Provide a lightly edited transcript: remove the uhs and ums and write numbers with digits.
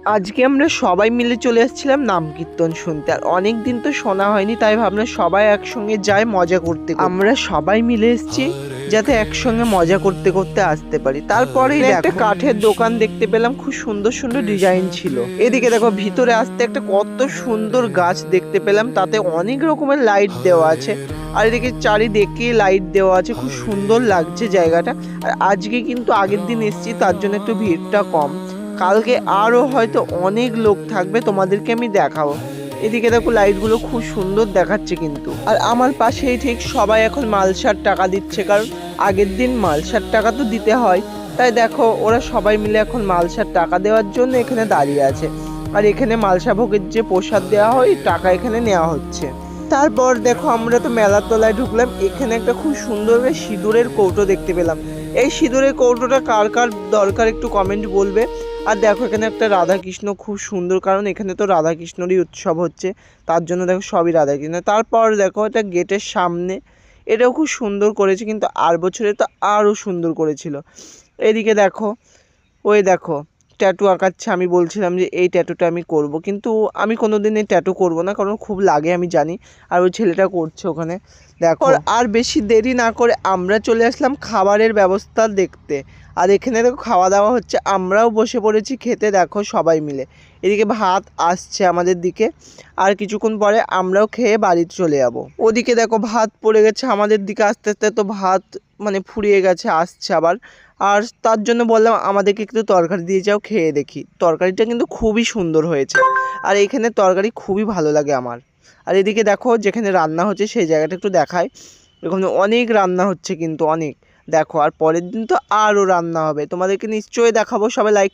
আজকে আমরা সবাই মিলে চলে এসেছিলাম নাম কীর্তন শুনতে, আর অনেক দিন তো শোনা হয়নি, তাই ভাবলাম সবাই একসঙ্গে যাই মজা করতে। আমরা সবাই মিলে এসেছি যাতে একসঙ্গে মজা করতে করতে আসতে পারি। তারপরে একটা কাঠের দোকান দেখতে পেলাম, খুব সুন্দর সুন্দর ডিজাইন ছিল। এদিকে দেখো ভিতরে আসতে একটা কত সুন্দর গাছ দেখতে পেলাম, তাতে অনেক রকমের লাইট দেওয়া আছে। আর এদিকে চারিদিকে লাইট দেওয়া আছে, খুব সুন্দর লাগছে জায়গাটা। আর আজকে কিন্তু আগের দিন এসেছি, তার জন্য একটু ভিড়টা কম। কালকে আরও হয়তো অনেক লোক থাকবে, তোমাদেরকে আমি দেখাবো। এদিকে দেখো লাইটগুলো খুব সুন্দর দেখাচ্ছে কিন্তু। আর আমার পাশেই ঠিক সবাই এখন মালসার টাকা দিচ্ছে, কারণ আগের দিন মালসার টাকা তো দিতে হয়। তাই দেখো ওরা সবাই মিলে এখন মালসার টাকা দেওয়ার জন্য এখানে দাঁড়িয়ে আছে। আর এখানে মালসা ভোগের যে প্রসাদ দেওয়া হয় টাকা এখানে নেওয়া হচ্ছে। তারপর দেখো আমরা তো মেলার তলায় ঢুকলাম, এখানে একটা খুব সুন্দর সিঁদুরের কৌটো দেখতে পেলাম। এই সিঁদুরের কৌটোটা কার কার দরকার একটু কমেন্ট বলবে। আর দেখো এখানে একটা রাধাকৃষ্ণ, খুব সুন্দর, কারণ এখানে তো রাধাকৃষ্ণরই উৎসব হচ্ছে, তার জন্য দেখো সবই রাধাকৃষ্ণ। তারপর দেখো এটা গেটের সামনে, এটাও খুব সুন্দর করেছে, কিন্তু আর বছরে তো আরও সুন্দর করেছিল। এদিকে দেখো, ওই দেখো ট্যাটু আঁকাচ্ছে। আমি বলছিলাম যে এই ট্যাটুটা আমি করব, কিন্তু আমি কোনোদিন এই ট্যাটু করব না, কারণ খুব লাগে আমি জানি। আর ওই ছেলেটা করছে ওখানে দেখো। আর বেশি দেরি না করে আমরা চলে আসলাম খাবারের ব্যবস্থা দেখতে। আর এখানে দেখো খাওয়া দাওয়া হচ্ছে, আমরাও বসে পড়েছি খেতে দেখো সবাই মিলে। এদিকে ভাত আসছে আমাদের দিকে, আর কিছুক্ষণ পরে আমরাও খেয়ে বাড়িতে চলে যাব। ওদিকে দেখো ভাত পড়ে গেছে আমাদের দিকে, আস্তে আস্তে তো ভাত মানে ফুরিয়ে গেছে, আসছে আবার। আর তার জন্য বললাম আমাদেরকে একটু তরকারি দিয়ে যাও, খেয়ে দেখি। তরকারিটা কিন্তু খুবই সুন্দর হয়েছে, আর এইখানে তরকারি খুবই ভালো লাগে আমার। আর এদিকে দেখো যেখানে রান্না হচ্ছে সেই জায়গাটা একটু দেখায়। এখানে অনেক রান্না হচ্ছে কিন্তু অনেক, দেখো। আর পরের দিন তো আরও রান্না হবে, তোমাদেরকে নিশ্চয়ই দেখাবো। সবাই লাইক